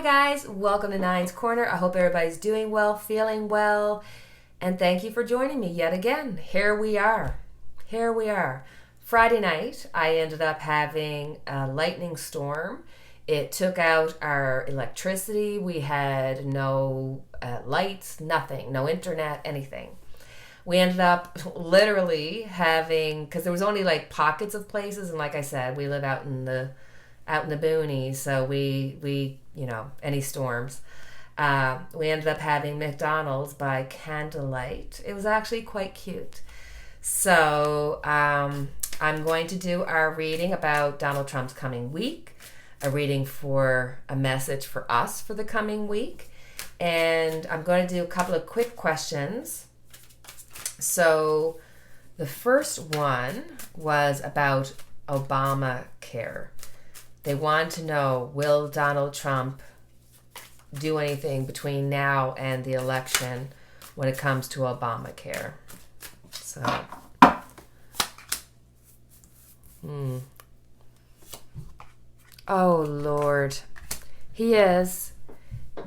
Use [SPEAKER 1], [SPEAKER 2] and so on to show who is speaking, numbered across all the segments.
[SPEAKER 1] guys, welcome to Nine's Corner. I hope everybody's doing well, feeling well, and thank you for joining me yet again. Here we are. Friday night, I ended up having a lightning storm. It took out our electricity. We had no lights, nothing, no internet, anything. We ended up literally having, because there was only like pockets of places, and like I said, we live out in the boonies, so we any storms. We ended up having McDonald's by candlelight. It was actually quite cute. So I'm going to do our reading about Donald Trump's coming week, a reading for a message for us for the coming week, and I'm going to do a couple of quick questions. So the first one was about Obamacare. They want to know, will Donald Trump do anything between now and the election when it comes to Obamacare? So, oh, Lord. He is.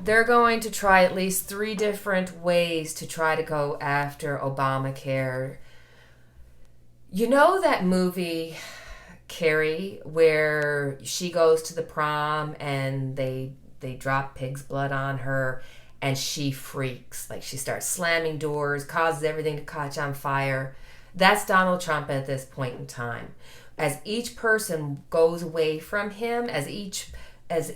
[SPEAKER 1] They're going to try at least 3 different ways to try to go after Obamacare. You know that movie Carrie, where she goes to the prom and they drop pig's blood on her and she freaks, like she starts slamming doors, causes everything to catch on fire. That's Donald Trump at this point in time. As each person goes away from him, as each anything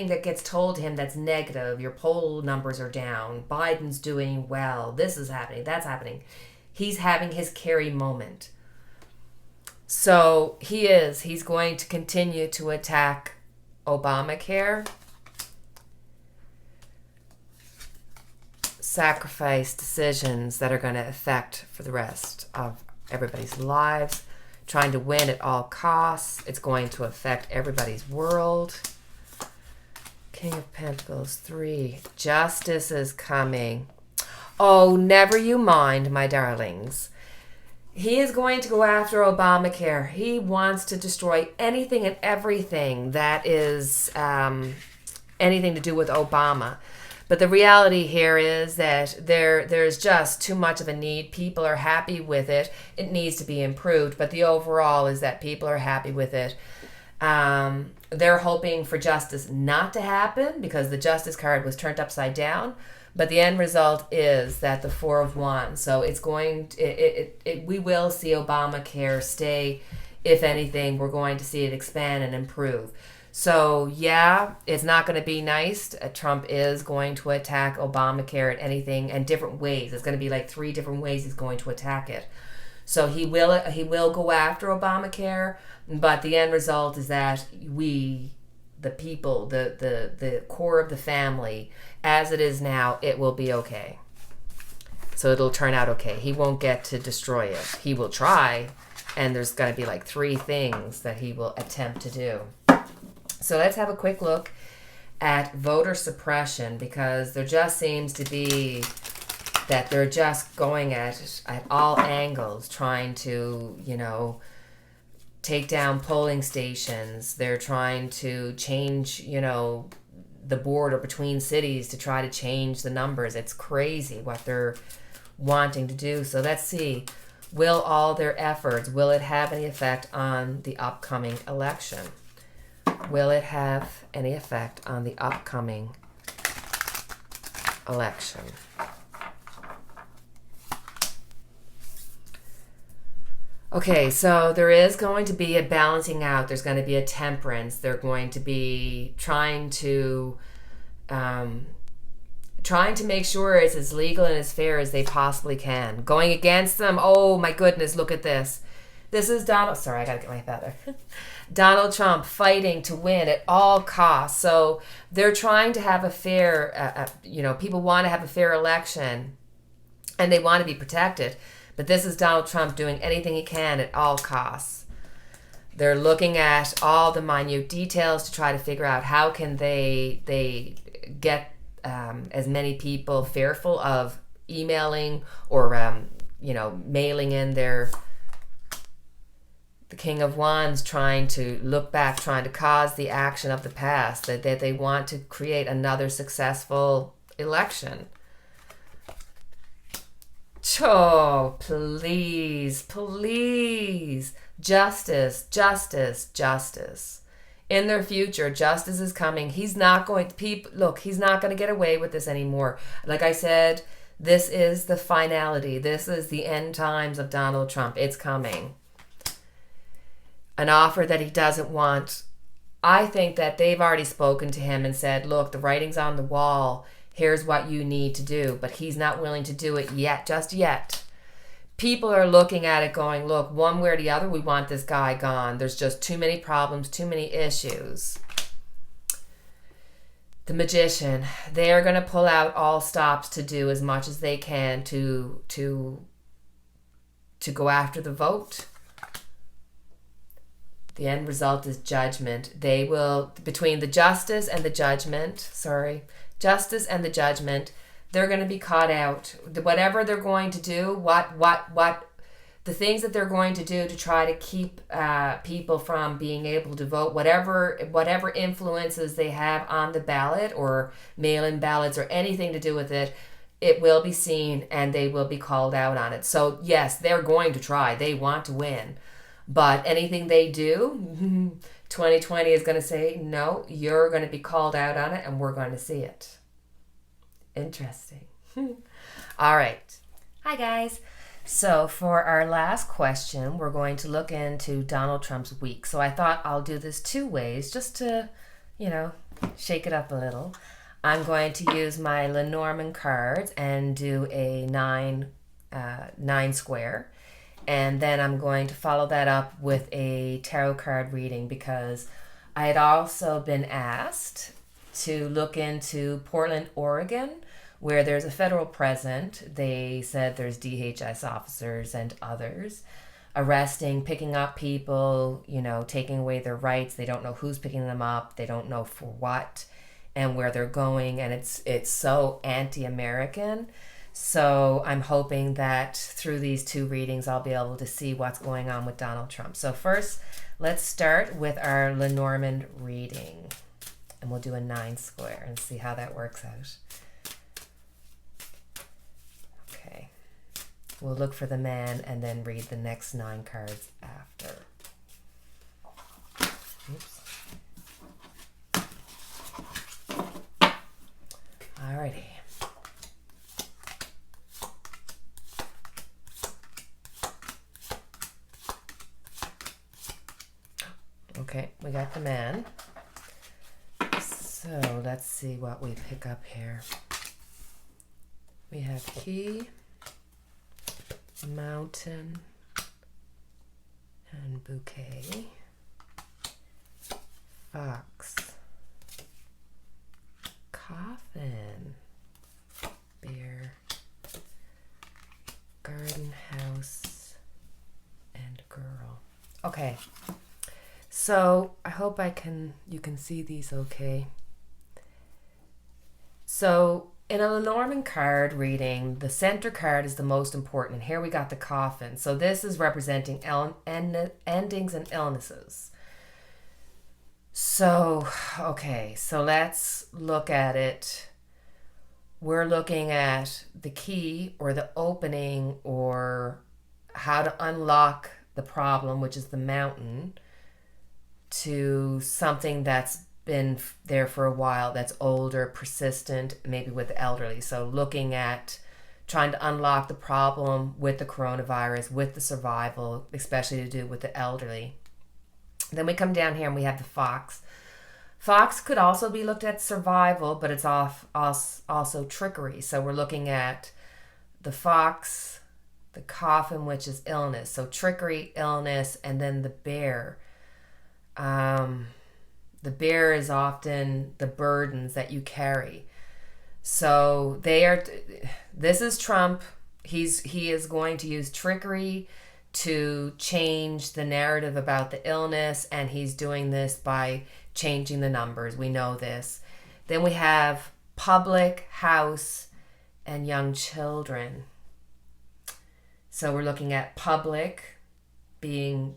[SPEAKER 1] that gets told to him that's negative, your poll numbers are down, Biden's doing well, this is happening, that's happening, he's having his Carrie moment. So he's going to continue to attack Obamacare, sacrifice decisions that are going to affect for the rest of everybody's lives, trying to win at all costs. It's going to affect everybody's world. King of Pentacles 3, justice is coming. Oh, never you mind, my darlings. He is going to go after Obamacare. He wants to destroy anything and everything that is anything to do with Obama. But the reality here is that there's just too much of a need. People are happy with it. It needs to be improved. But the overall is that people are happy with it. They're hoping for justice not to happen because the justice card was turned upside down. But the end result is that the 4 of Wands. So it's going we will see Obamacare stay. If anything, we're going to see it expand and improve. So yeah, it's not going to be nice. Trump is going to attack Obamacare at anything and different ways. It's going to be like 3 different ways he's going to attack it. So he will go after Obamacare, but the end result is that we, the people, the core of the family, as it is now, it will be okay. So it'll turn out okay. He won't get to destroy it. He will try, and there's going to be like 3 things that he will attempt to do. So let's have a quick look at voter suppression, because there just seems to be that they're just going at all angles, trying to, take down polling stations. They're trying to change, the border between cities to try to change the numbers. It's crazy what they're wanting to do. So let's see, will all their efforts, will it have any effect on the upcoming election? Will it have any effect on the upcoming election? Okay, so there is going to be a balancing out. There's going to be a temperance. They're going to be trying to make sure it's as legal and as fair as they possibly can. Going against them, oh my goodness, look at this. This is Donald, sorry, I gotta get my feather. Donald Trump fighting to win at all costs. So they're trying to have a fair, people want to have a fair election and they want to be protected. But this is Donald Trump doing anything he can at all costs. They're looking at all the minute details to try to figure out how can they get as many people fearful of emailing or mailing in their The King of Wands trying to look back, trying to cause the action of the past, that they want to create another successful election. Oh, please, please. Justice, justice, justice. In their future, justice is coming. He's not going to, look, he's not going to get away with this anymore. Like I said, this is the finality. This is the end times of Donald Trump. It's coming. An offer that he doesn't want. I think that they've already spoken to him and said, look, the writing's on the wall. Here's what you need to do. But he's not willing to do it yet, just yet. People are looking at it going, look, one way or the other, we want this guy gone. There's just too many problems, too many issues. The Magician, they are going to pull out all stops to do as much as they can to go after the vote. The end result is judgment. They will, between the justice and the judgment, they're going to be caught out. Whatever they're going to do, the things that they're going to do to try to keep people from being able to vote, whatever influences they have on the ballot or mail-in ballots or anything to do with it, it will be seen and they will be called out on it. So yes, they're going to try. They want to win. But anything they do, 2020 is going to say, no, you're going to be called out on it and we're going to see it. Interesting. All right. Hi, guys. So for our last question, we're going to look into Donald Trump's week. So I thought I'll do this two ways just to, shake it up a little. I'm going to use my Lenormand cards and do a nine square. And then I'm going to follow that up with a tarot card reading because I had also been asked to look into Portland, Oregon, where there's a federal present. They said there's DHS officers and others arresting, picking up people, taking away their rights. They don't know who's picking them up. They don't know for what and where they're going. And it's so anti-American. So I'm hoping that through these two readings, I'll be able to see what's going on with Donald Trump. So first, let's start with our Lenormand reading. And we'll do a 9 square and see how that works out. Okay. We'll look for the man and then read the next 9 cards after. Oops. Alrighty. Okay, we got the man. So let's see what we pick up here. We have key, mountain, and bouquet, fox, coffin, bear, garden house, and girl. Okay. So I hope you can see these okay. So in a Lenormand card reading, the center card is the most important. And here we got the coffin. So this is representing endings and illnesses. So, okay, so let's look at it. We're looking at the key or the opening or how to unlock the problem, which is the mountain, to something that's been there for a while, that's older, persistent, maybe with the elderly. So looking at trying to unlock the problem with the coronavirus, with the survival, especially to do with the elderly. Then we come down here and we have the fox. Fox could also be looked at survival, but it's also trickery. So we're looking at the fox, the coffin, which is illness. So trickery, illness, and then the bear. The bear is often the burdens that you carry. So this is Trump. He is going to use trickery to change the narrative about the illness, and he's doing this by changing the numbers. We know this. Then we have public, house, and young children. So we're looking at public being,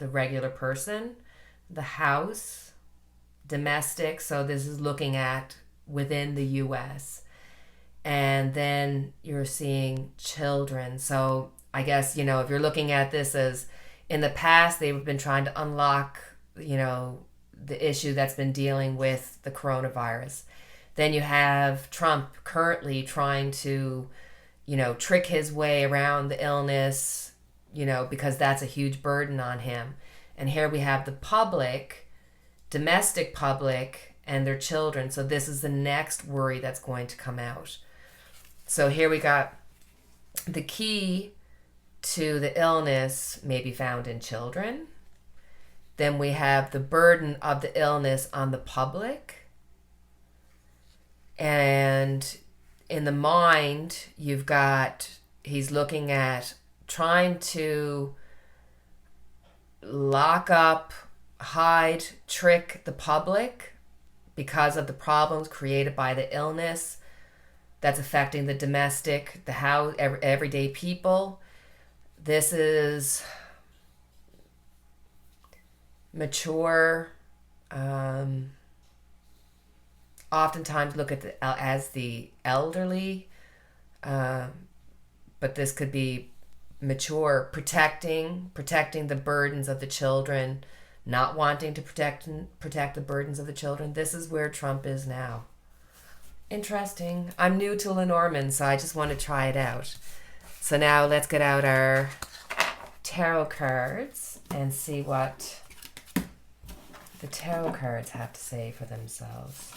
[SPEAKER 1] the regular person, the house, domestic. So this is looking at within the US. And then you're seeing children. So I guess, if you're looking at this as in the past, they've been trying to unlock, the issue that's been dealing with the coronavirus. Then you have Trump currently trying to, trick his way around the illness, because that's a huge burden on him. And here we have the public, domestic public, and their children. So this is the next worry that's going to come out. So here we got the key to the illness may be found in children. Then we have the burden of the illness on the public. And in the mind, you've got, he's looking at trying to lock up, hide, trick the public because of the problems created by the illness that's affecting the domestic, the house, everyday people. This is mature, oftentimes look at as the elderly, but this could be mature, protecting the burdens of the children, not wanting to protect the burdens of the children. This is where Trump is now. Interesting. I'm new to Lenormand, so I just want to try it out. So now let's get out our tarot cards and see what the tarot cards have to say for themselves.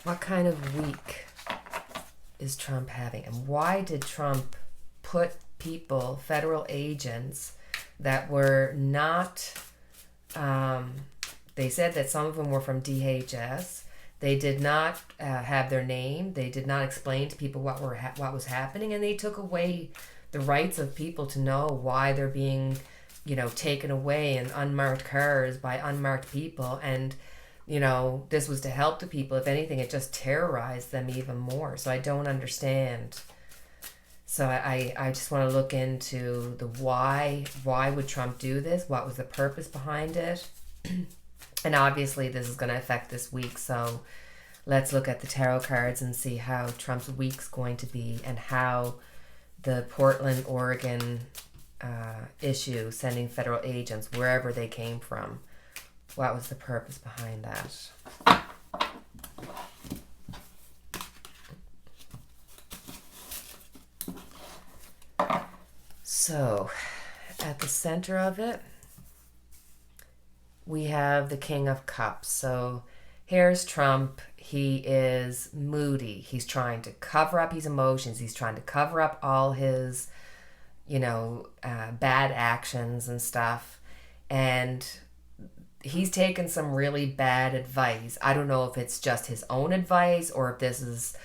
[SPEAKER 1] What kind of week is Trump having? And why did Trump put people, federal agents, that were not... they said that some of them were from DHS. They did not have their name. They did not explain to people what was happening, and they took away the rights of people to know why they're being, taken away in unmarked cars by unmarked people. And, this was to help the people. If anything, it just terrorized them even more. So I don't understand. So I just want to look into the why. Why would Trump do this? What was the purpose behind it? And obviously this is going to affect this week. So let's look at the tarot cards and see how Trump's week's going to be, and how the Portland, Oregon issue, sending federal agents wherever they came from, what was the purpose behind that? So, at the center of it, we have the King of Cups. So, here's Trump. He is moody. He's trying to cover up his emotions. He's trying to cover up all his, bad actions and stuff. And he's taken some really bad advice. I don't know if it's just his own advice or if this is,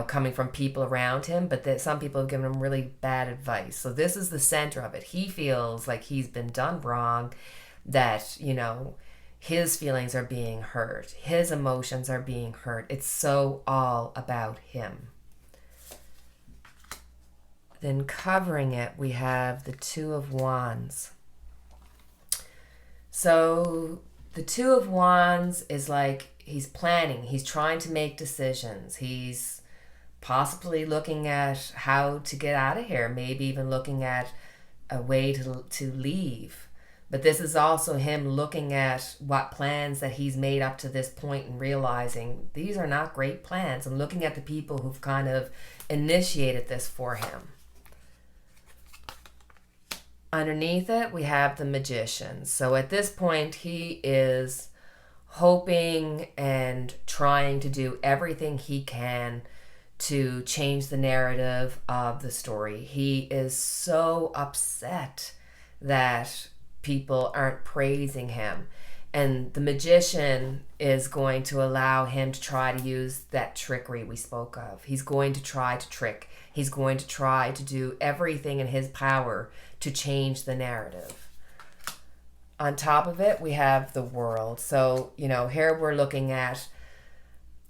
[SPEAKER 1] coming from people around him, but that some people have given him really bad advice. So this is the center of it. He feels like he's been done wrong, that, his feelings are being hurt. His emotions are being hurt. It's so all about him. Then covering it, we have the Two of Wands. So the Two of Wands is like he's planning. He's trying to make decisions. He's possibly looking at how to get out of here. Maybe even looking at a way to leave. But this is also him looking at what plans that he's made up to this point and realizing these are not great plans, and looking at the people who've kind of initiated this for him. Underneath it, we have the Magician. So at this point, he is hoping and trying to do everything he can to change the narrative of the story. He is so upset that people aren't praising him. And the Magician is going to allow him to try to use that trickery we spoke of. He's going to try to trick. He's going to try to do everything in his power to change the narrative. On top of it, we have the World. So, here we're looking at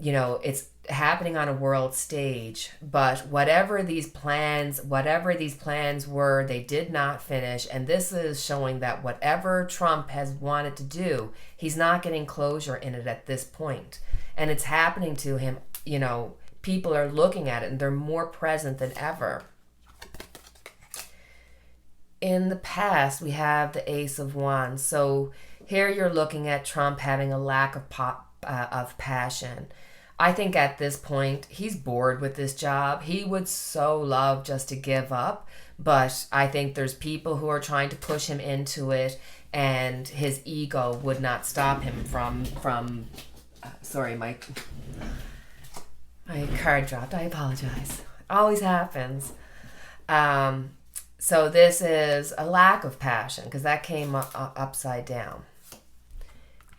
[SPEAKER 1] it's happening on a world stage, but whatever these plans were, they did not finish. And this is showing that whatever Trump has wanted to do, he's not getting closure in it at this point. And it's happening to him. People are looking at it and they're more present than ever. In the past, we have the Ace of Wands. So here you're looking at Trump having a lack of passion. I think at this point, he's bored with this job. He would so love just to give up, but I think there's people who are trying to push him into it, and his ego would not stop him from sorry, my card dropped. I apologize. Always happens. So this is a lack of passion, because that came upside down.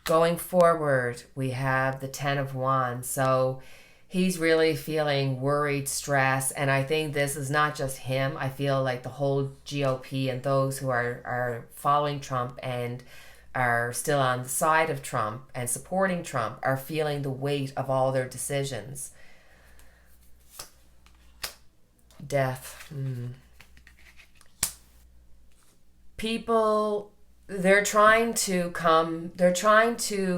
[SPEAKER 1] Going forward, we have the Ten of Wands. So he's really feeling worried, stress, and I think this is not just him. I feel like the whole GOP and those who are following Trump and are still on the side of Trump and supporting Trump are feeling the weight of all their decisions. Death. People, they're trying to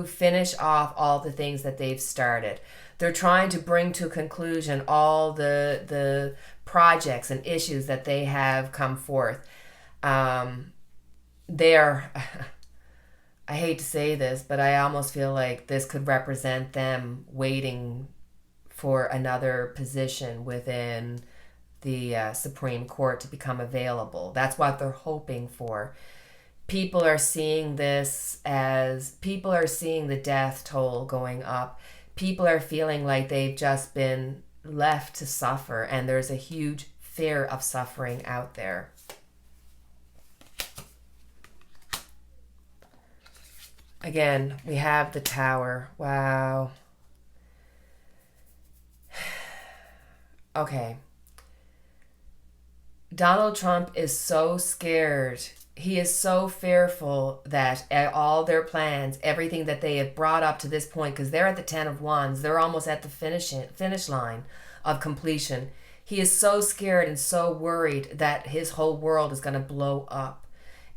[SPEAKER 1] finish off all the things that they've started. They're trying to bring to a conclusion all the projects and issues that they have come forth. They're, I hate to say this, but I almost feel like this could represent them waiting for another position within the Supreme Court to become available. That's what they're hoping for. People are seeing the death toll going up. People are feeling like they've just been left to suffer, and there's a huge fear of suffering out there. Again, we have the Tower. Wow. Okay. Donald Trump is so scared. He is so fearful that all their plans, everything that they have brought up to this point, because they're at the Ten of Wands, they're almost at the finish line of completion. He is so scared and so worried that his whole world is going to blow up.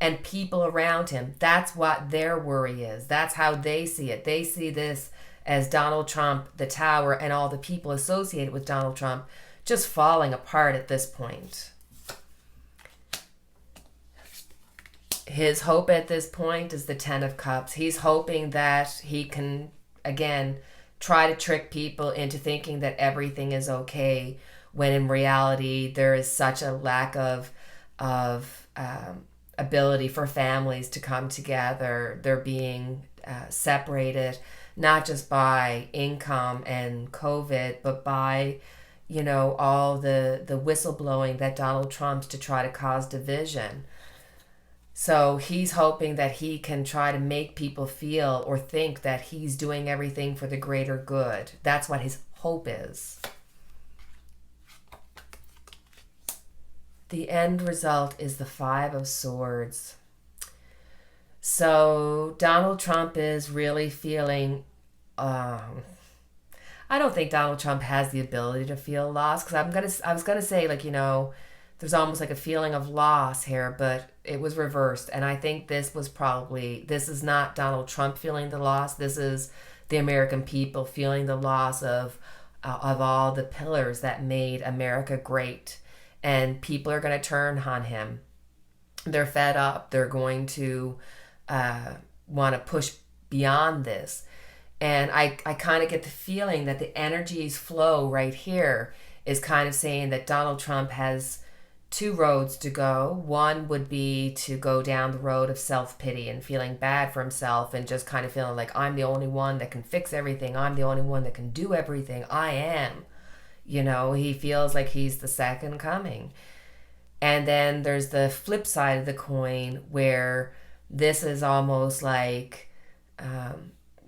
[SPEAKER 1] And people around him, that's what their worry is. That's how they see it. They see this as Donald Trump, the Tower, and all the people associated with Donald Trump just falling apart at this point. His hope at this point is the Ten of Cups. He's hoping that he can, again, try to trick people into thinking that everything is okay, when in reality there is such a lack of ability for families to come together. They're being separated, not just by income and COVID, but by, all the whistleblowing that Donald Trump's to try to cause division. So he's hoping that he can try to make people feel or think that he's doing everything for the greater good. That's what his hope is. The end result is the Five of Swords. So Donald Trump is really feeling... I don't think Donald Trump has the ability to feel loss, because I was gonna say, there's almost like a feeling of loss here, but it was reversed. And I think this is not Donald Trump feeling the loss. This is the American people feeling the loss of all the pillars that made America great. And people are going to turn on him. They're fed up. They're going to want to push beyond this. And I kind of get the feeling that the energies flow right here is kind of saying that Donald Trump has two roads to go. One would be to go down the road of self-pity and feeling bad for himself and just kind of feeling like, I'm the only one that can fix everything. I'm the only one that can do everything. I am. He feels like he's the second coming. And then there's the flip side of the coin, where this is almost like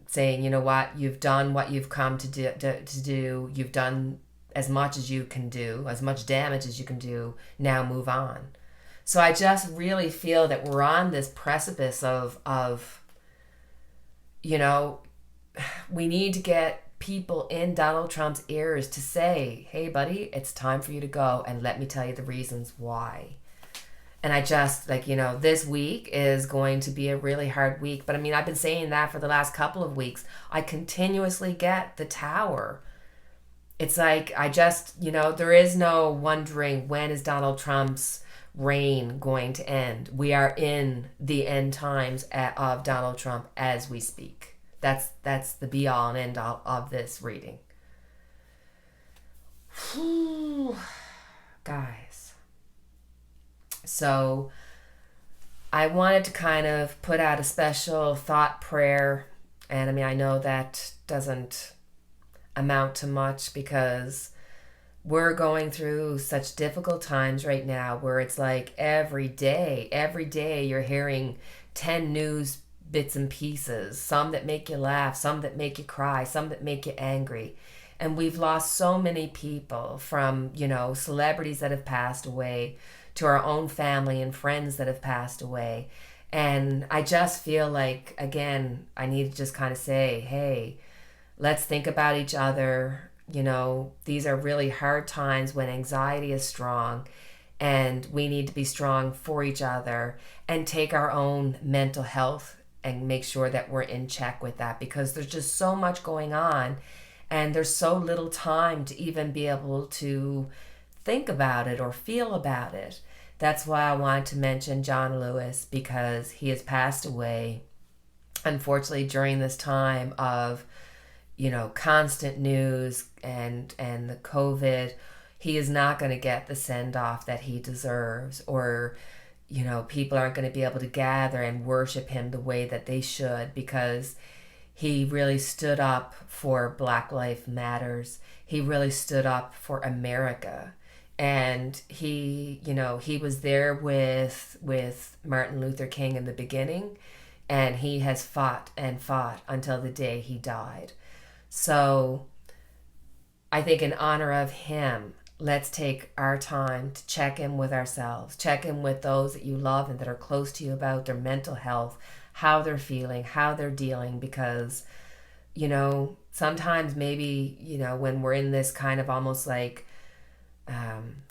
[SPEAKER 1] saying, you know what, you've done what you've come to do. You've done as much as you can do, as much damage as you can do. Now move on. So I just really feel that we're on this precipice of we need to get people in Donald Trump's ears to say, hey, buddy, it's time for you to go, and let me tell you the reasons why. And I just, like, this week is going to be a really hard week. But I mean, I've been saying that for the last couple of weeks. I continuously get the tower. It's like, I just, there is no wondering when is Donald Trump's reign going to end. We are in the end times of Donald Trump as we speak. That's the be all and end all of this reading. Whew. Guys. So I wanted to kind of put out a special thought prayer. And I mean, I know that doesn't amount to much because we're going through such difficult times right now where it's like every day you're hearing 10 news bits and pieces, some that make you laugh, some that make you cry, some that make you angry. And we've lost so many people, from, celebrities that have passed away to our own family and friends that have passed away. And I just feel like, again, I need to just kind of say, hey, let's think about each other. These are really hard times when anxiety is strong, and we need to be strong for each other and take our own mental health and make sure that we're in check with that, because there's just so much going on and there's so little time to even be able to think about it or feel about it. That's why I wanted to mention John Lewis, because he has passed away, unfortunately, during this time of constant news and the COVID. He is not going to get the send-off that he deserves, or people aren't going to be able to gather and worship him the way that they should, because he really stood up for Black Lives Matters. He really stood up for America. And he was there with Martin Luther King in the beginning, and he has fought and fought until the day he died. So I think in honor of him, let's take our time to check in with ourselves, check in with those that you love and that are close to you about their mental health, how they're feeling, how they're dealing, because, sometimes maybe, when we're in this kind of almost like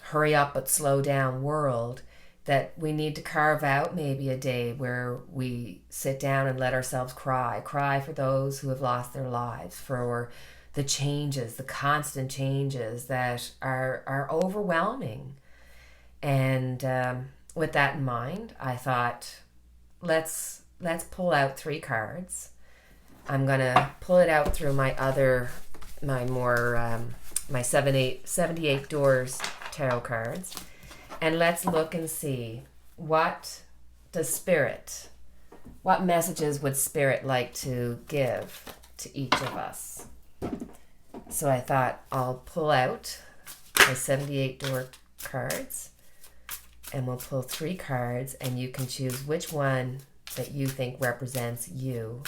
[SPEAKER 1] hurry up but slow down world, that we need to carve out maybe a day where we sit down and let ourselves cry for those who have lost their lives, for the changes, the constant changes that are overwhelming. And with that in mind, I thought, let's pull out 3 cards. I'm gonna pull it out through my 78 Doors tarot cards, and let's look and see what messages would Spirit like to give to each of us. So I thought I'll pull out my 78 Door cards, and we'll pull 3 cards, and you can choose which one that you think represents you,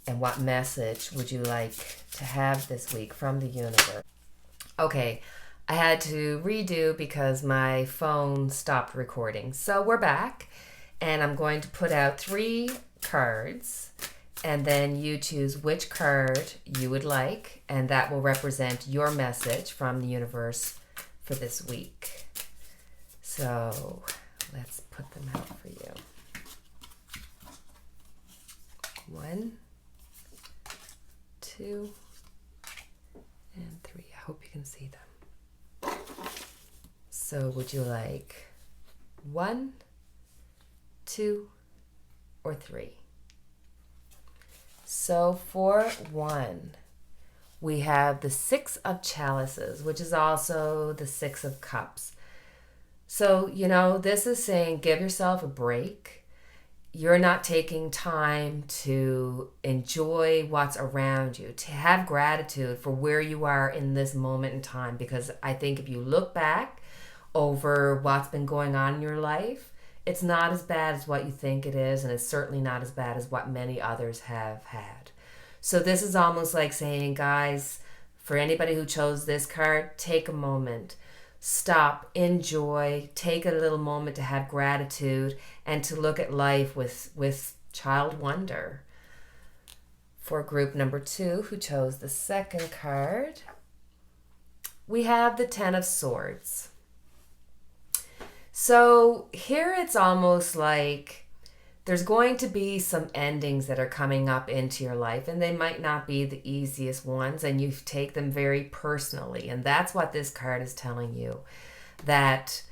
[SPEAKER 1] and what message would you like to have this week from the universe. Okay, I had to redo because my phone stopped recording. So we're back, and I'm going to put out 3 cards, and then you choose which card you would like, and that will represent your message from the universe for this week. So let's put them out for you. 1, 2, and 3. I hope you can see them. So would you like 1, 2, or 3? So for 1, we have the 6 of Chalices, which is also the 6 of Cups. So, this is saying give yourself a break. You're not taking time to enjoy what's around you, to have gratitude for where you are in this moment in time. Because I think if you look back over what's been going on in your life, it's not as bad as what you think it is, and it's certainly not as bad as what many others have had. So this is almost like saying, guys, for anybody who chose this card, take a moment. Stop, enjoy, take a little moment to have gratitude and to look at life with child wonder. For group number 2, who chose the second card, we have the Ten of Swords. So here it's almost like there's going to be some endings that are coming up into your life, and they might not be the easiest ones, and you take them very personally. And that's what this card is telling you, that,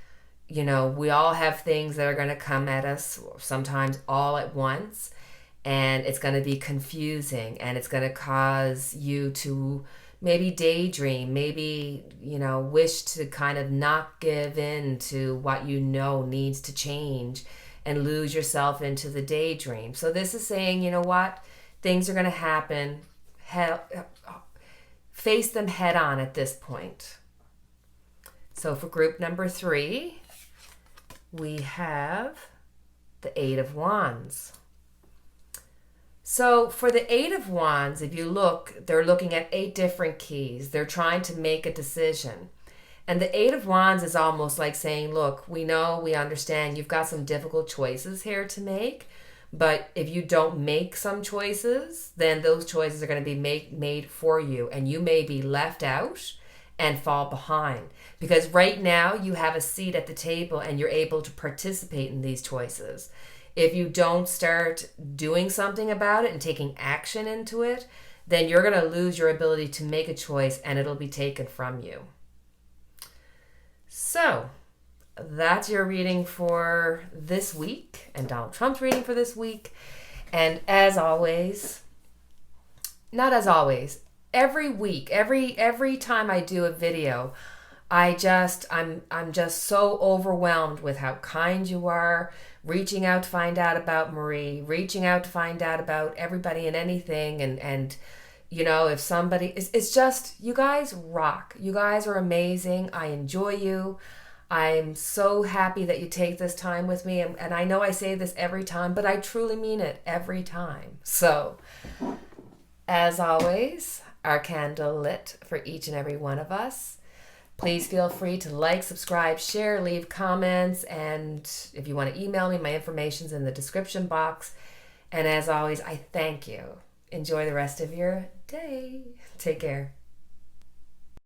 [SPEAKER 1] you know, we all have things that are going to come at us sometimes all at once, and it's going to be confusing, and it's going to cause you to maybe daydream, maybe, you know, wish to kind of not give in to what you know needs to change and lose yourself into the daydream. So this is saying, you know what, things are going to happen. Face them head on at this point. So for group number 3, we have the Eight of Wands. So for the Eight of Wands, if you look, they're looking at 8 different keys. They're trying to make a decision. And the Eight of Wands is almost like saying, look, we know, we understand you've got some difficult choices here to make. But if you don't make some choices, then those choices are going to be made for you. And you may be left out and fall behind. Because right now you have a seat at the table and you're able to participate in these choices. If you don't start doing something about it and taking action into it, then you're going to lose your ability to make a choice and it'll be taken from you. So that's your reading for this week and Donald Trump's reading for this week. And as always, not as always, every week, every time I do a video, I'm just so overwhelmed with how kind you are, reaching out to find out about Marie, reaching out to find out about everybody and anything. And you know, if somebody, it's just, you guys rock. You guys are amazing. I enjoy you. I'm so happy that you take this time with me. And I know I say this every time, but I truly mean it every time. So, as always, our candle lit for each and every one of us. Please feel free to like, subscribe, share, leave comments, and if you want to email me, my information's in the description box. And as always, I thank you. Enjoy the rest of your day. Take care.